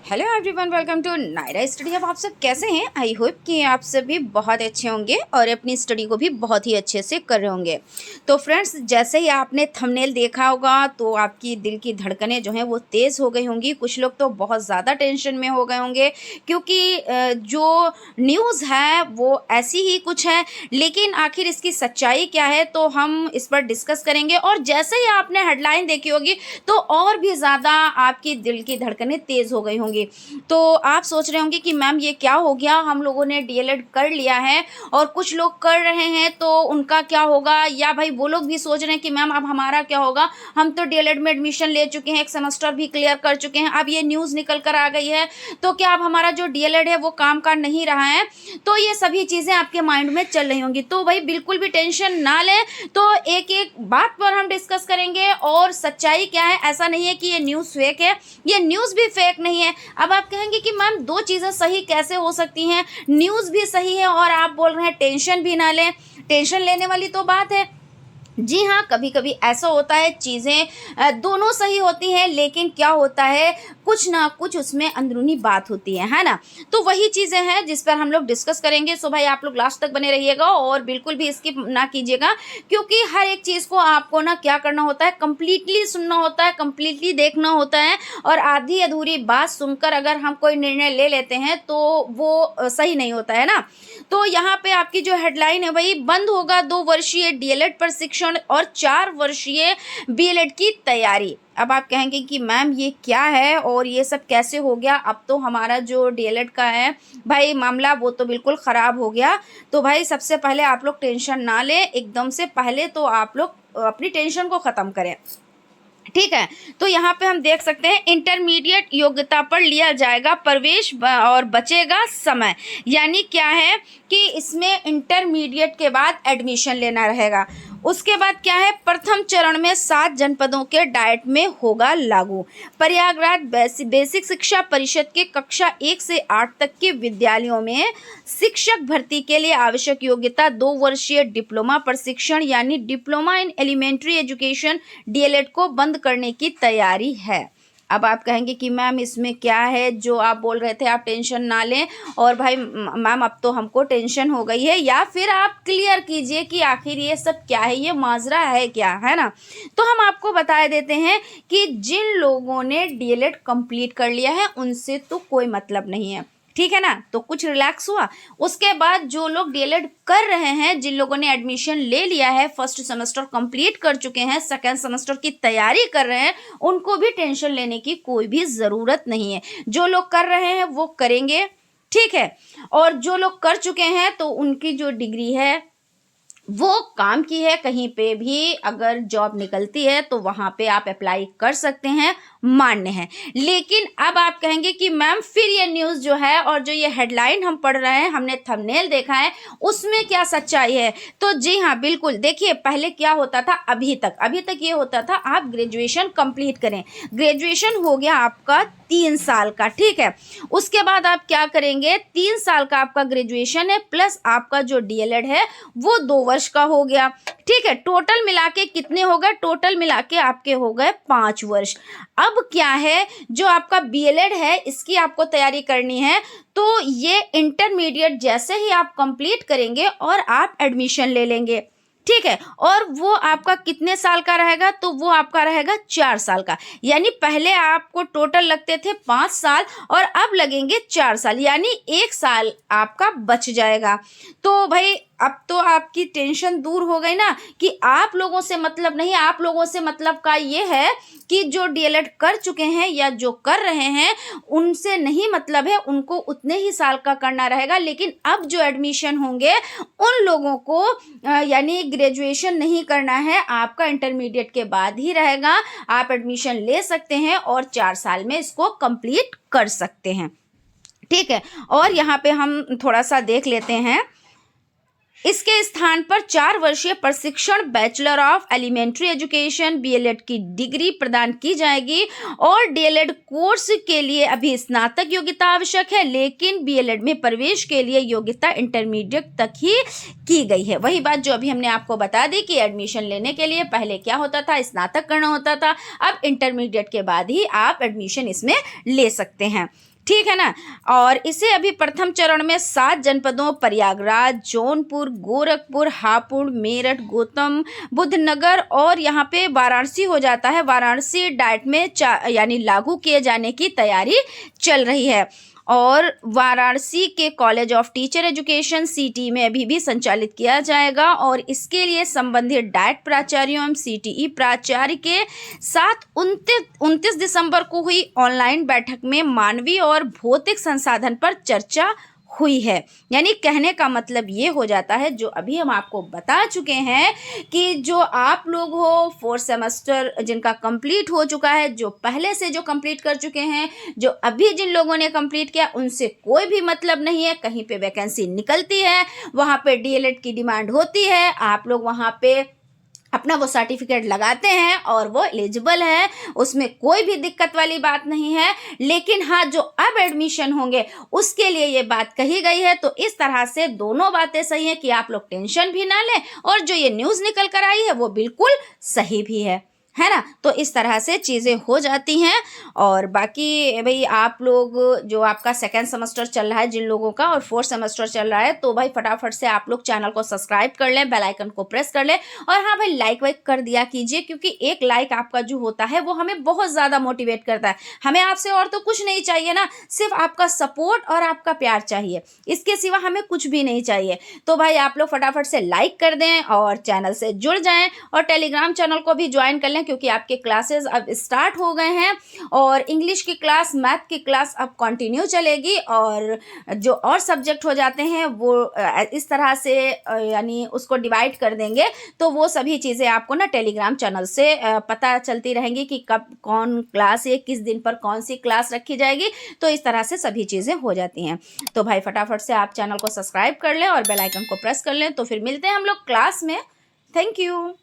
Hello everyone, welcome to Nayra study. अब आप सब कैसे हैं? आई होप कि आप सभी बहुत अच्छे होंगे और अपनी स्टडी को भी बहुत ही अच्छे से कर रहे होंगे। तो फ्रेंड्स, जैसे ही आपने थंबनेल देखा होगा तो आपकी दिल की धड़कनें जो हैं वो तेज़ हो गई होंगी। कुछ लोग तो बहुत ज़्यादा टेंशन में हो गए होंगे क्योंकि जो न्यूज़ है वो ऐसी ही कुछ है, लेकिन आखिर इसकी सच्चाई क्या है तो हम इस पर डिस्कस करेंगे। और जैसे ही आपने हेडलाइन देखी होगी तो और भी ज़्यादा आपकी दिल की धड़कनें तेज़ हो गई होंगी। तो आप सोच रहे होंगे कि मैम ये क्या हो गया, हम लोगों ने डीएलएड कर लिया है और कुछ लोग कर रहे हैं तो उनका क्या होगा, या भाई वो लोग भी सोच रहे हैं कि मैम अब हमारा क्या होगा, हम तो डीएलएड में एडमिशन ले चुके हैं, एक सेमेस्टर भी क्लियर कर चुके हैं, अब ये न्यूज़ निकल कर आ गई है तो क्या अब हमारा जो डीएलएड है वो काम का नहीं रहा है। तो ये सभी चीज़ें आपके माइंड में चल रही होंगी। तो भाई बिल्कुल भी टेंशन ना लें, तो एक एक बात पर हम डिस्कस करेंगे और सच्चाई क्या है। ऐसा नहीं है कि ये न्यूज़ फेक है, ये न्यूज़ भी फेक नहीं है। अब आप कहेंगे कि मैम दो चीज़ें सही कैसे हो सकती हैं, न्यूज़ भी सही है और आप बोल रहे हैं टेंशन भी ना लें। टेंशन लेने वाली तो बात है। जी हाँ, कभी कभी ऐसा होता है, चीज़ें दोनों सही होती हैं, लेकिन क्या होता है कुछ ना कुछ उसमें अंदरूनी बात होती है ना। तो वही चीज़ें हैं जिस पर हम लोग डिस्कस करेंगे। सो भाई आप लोग लास्ट तक बने रहिएगा और बिल्कुल भी स्किप ना कीजिएगा, क्योंकि हर एक चीज़ को आपको ना क्या करना होता है, कंप्लीटली सुनना होता है, कंप्लीटली देखना होता है। और आधी अधूरी बात सुनकर अगर हम कोई निर्णय ले लेते हैं तो वो सही नहीं होता है ना। तो यहाँ पे आपकी जो हेडलाइन है वही, बंद होगा 2 वर्षीय डीएलएड प्रशिक्षण और 4 वर्षीय बीएलएड की तैयारी। अब आप कहेंगे कि मैम ये क्या है और ये सब कैसे हो गया, अब तो हमारा जो डीएलएड का है भाई मामला वो तो बिल्कुल ख़राब हो गया। तो भाई सबसे पहले आप लोग टेंशन ना लें, एकदम से पहले तो आप लोग अपनी टेंशन को ख़त्म करें, ठीक है। तो यहाँ पे हम देख सकते हैं इंटरमीडिएट योग्यता पर लिया जाएगा प्रवेश और बचेगा समय। यानी क्या है कि इसमें इंटरमीडिएट के बाद एडमिशन लेना रहेगा। उसके बाद क्या है, प्रथम चरण में 7 जनपदों के डाइट में होगा लागू। प्रयागराज बेसिक शिक्षा परिषद के कक्षा 1 से 8 तक के विद्यालयों में शिक्षक भर्ती के लिए आवश्यक योग्यता 2 वर्षीय डिप्लोमा प्रशिक्षण यानी diploma in elementary education DElEd को बंद करने की तैयारी है। अब आप कहेंगे कि मैम इसमें क्या है जो आप बोल रहे थे, आप टेंशन ना लें। और भाई मैम अब तो हमको टेंशन हो गई है, या फिर आप क्लियर कीजिए कि आखिर ये सब क्या है, ये माजरा है क्या, है ना। तो हम आपको बता देते हैं कि जिन लोगों ने डीएलएड कंप्लीट कर लिया है उनसे तो कोई मतलब नहीं है, ठीक है ना। तो कुछ रिलैक्स हुआ। उसके बाद जो लोग डीएलएड कर रहे हैं, जिन लोगों ने एडमिशन ले लिया है, फर्स्ट सेमेस्टर कंप्लीट कर चुके हैं, सेकंड सेमेस्टर की तैयारी कर रहे हैं, उनको भी टेंशन लेने की कोई भी ज़रूरत नहीं है। जो लोग कर रहे हैं वो करेंगे, ठीक है। और जो लोग कर चुके हैं तो उनकी जो डिग्री है वो काम की है। कहीं पे भी अगर जॉब निकलती है तो वहाँ पे आप अप्लाई कर सकते हैं, मान्य है। लेकिन अब आप कहेंगे कि मैम फिर ये न्यूज़ जो है और जो ये हेडलाइन हम पढ़ रहे हैं, हमने थंबनेल देखा है, उसमें क्या सच्चाई है। तो जी हाँ बिल्कुल, देखिए पहले क्या होता था, अभी तक ये होता था आप ग्रेजुएशन कंप्लीट करें। ग्रेजुएशन हो गया आपका 3 साल का, ठीक है। उसके बाद आप क्या करेंगे, 3 साल का आपका ग्रेजुएशन है प्लस आपका जो डीएलएड है वो 2 वर्ष का हो गया, ठीक है। टोटल मिला के कितने हो गए, टोटल मिला के आपके हो गए 5 वर्ष। अब क्या है, जो आपका बीएलएड है इसकी आपको तैयारी करनी है, तो ये इंटरमीडिएट जैसे ही आप कंप्लीट करेंगे और आप एडमिशन ले लेंगे, ठीक है। और वो आपका कितने साल का रहेगा, तो वो आपका रहेगा 4 साल का। यानी पहले आपको टोटल लगते थे 5 साल और अब लगेंगे 4 साल, यानी 1 साल आपका बच जाएगा। तो भाई अब तो आपकी टेंशन दूर हो गई ना, कि आप लोगों से मतलब नहीं, आप लोगों से मतलब का ये है कि जो डीएलएड कर चुके हैं या जो कर रहे हैं उनसे नहीं मतलब है, उनको उतने ही साल का करना रहेगा। लेकिन अब जो एडमिशन होंगे उन लोगों को यानी ग्रेजुएशन नहीं करना है, आपका इंटरमीडिएट के बाद ही रहेगा, आप एडमिशन ले सकते हैं और 4 साल में इसको कंप्लीट कर सकते हैं, ठीक है। और यहाँ पे हम थोड़ा सा देख लेते हैं, इसके स्थान पर 4 वर्षीय प्रशिक्षण bachelor of elementary education BElEd की डिग्री प्रदान की जाएगी। और डीएलएड कोर्स के लिए अभी स्नातक योग्यता आवश्यक है, लेकिन बीएलएड में प्रवेश के लिए योग्यता इंटरमीडिएट तक ही की गई है। वही बात जो अभी हमने आपको बता दी कि एडमिशन लेने के लिए पहले क्या होता था, स्नातक करना होता था, अब इंटरमीडिएट के बाद ही आप एडमिशन इसमें ले सकते हैं, ठीक है ना। और इसे अभी प्रथम चरण में 7 जनपदों प्रयागराज, जौनपुर, गोरखपुर, हापुड़, मेरठ, गौतम बुद्ध नगर और यहाँ पे वाराणसी हो जाता है। वाराणसी डाइट में यानी लागू किए जाने की तैयारी चल रही है। और वाराणसी के कॉलेज ऑफ टीचर एजुकेशन सीटी में अभी भी संचालित किया जाएगा और इसके लिए संबंधित डाइट प्राचार्यों एवं सीटीई प्राचार्य के साथ 29 दिसंबर को हुई ऑनलाइन बैठक में मानवीय और भौतिक संसाधन पर चर्चा हुई है। यानी कहने का मतलब ये हो जाता है, जो अभी हम आपको बता चुके हैं कि जो आप लोग हो 4 सेमेस्टर जिनका कंप्लीट हो चुका है, जो पहले से जो कंप्लीट कर चुके हैं, जो अभी जिन लोगों ने कंप्लीट किया, उनसे कोई भी मतलब नहीं है। कहीं पे वैकेंसी निकलती है, वहाँ पे डीएलएड की डिमांड होती है, आप लोग वहाँ पे अपना वो सर्टिफिकेट लगाते हैं और वो एलिजिबल है, उसमें कोई भी दिक्कत वाली बात नहीं है। लेकिन हाँ, जो अब एडमिशन होंगे उसके लिए ये बात कही गई है। तो इस तरह से दोनों बातें सही है कि आप लोग टेंशन भी ना लें और जो ये न्यूज़ निकल कर आई है वो बिल्कुल सही भी है ना। तो इस तरह से चीज़ें हो जाती हैं। और बाकी भाई आप लोग जो आपका सेकेंड सेमेस्टर चल रहा है जिन लोगों का, और 4th सेमेस्टर चल रहा है, तो भाई फटाफट से आप लोग चैनल को सब्सक्राइब कर लें, बेल आइकन को प्रेस कर लें और हाँ भाई लाइक वाइक कर दिया कीजिए, क्योंकि एक लाइक आपका जो होता है वो हमें बहुत ज़्यादा मोटिवेट करता है। हमें आपसे और तो कुछ नहीं चाहिए ना, सिर्फ आपका सपोर्ट और आपका प्यार चाहिए, इसके सिवा हमें कुछ भी नहीं चाहिए। तो भाई आप लोग फटाफट से लाइक कर दें और चैनल से जुड़ जाएं और टेलीग्राम चैनल को भी ज्वाइन कर लें, क्योंकि आपके क्लासेस अब स्टार्ट हो गए हैं और इंग्लिश की क्लास, मैथ की क्लास अब कंटिन्यू चलेगी और जो और सब्जेक्ट हो जाते हैं वो इस तरह से यानी उसको डिवाइड कर देंगे। तो वो सभी चीज़ें आपको ना टेलीग्राम चैनल से पता चलती रहेंगी कि कब कौन क्लास है, किस दिन पर कौन सी क्लास रखी जाएगी। तो इस तरह से सभी चीज़ें हो जाती हैं। तो भाई फटाफट से आप चैनल को सब्सक्राइब कर लें और बेल आइकन को प्रेस कर लें। तो फिर मिलते हैं हम लोग क्लास में। Thank you.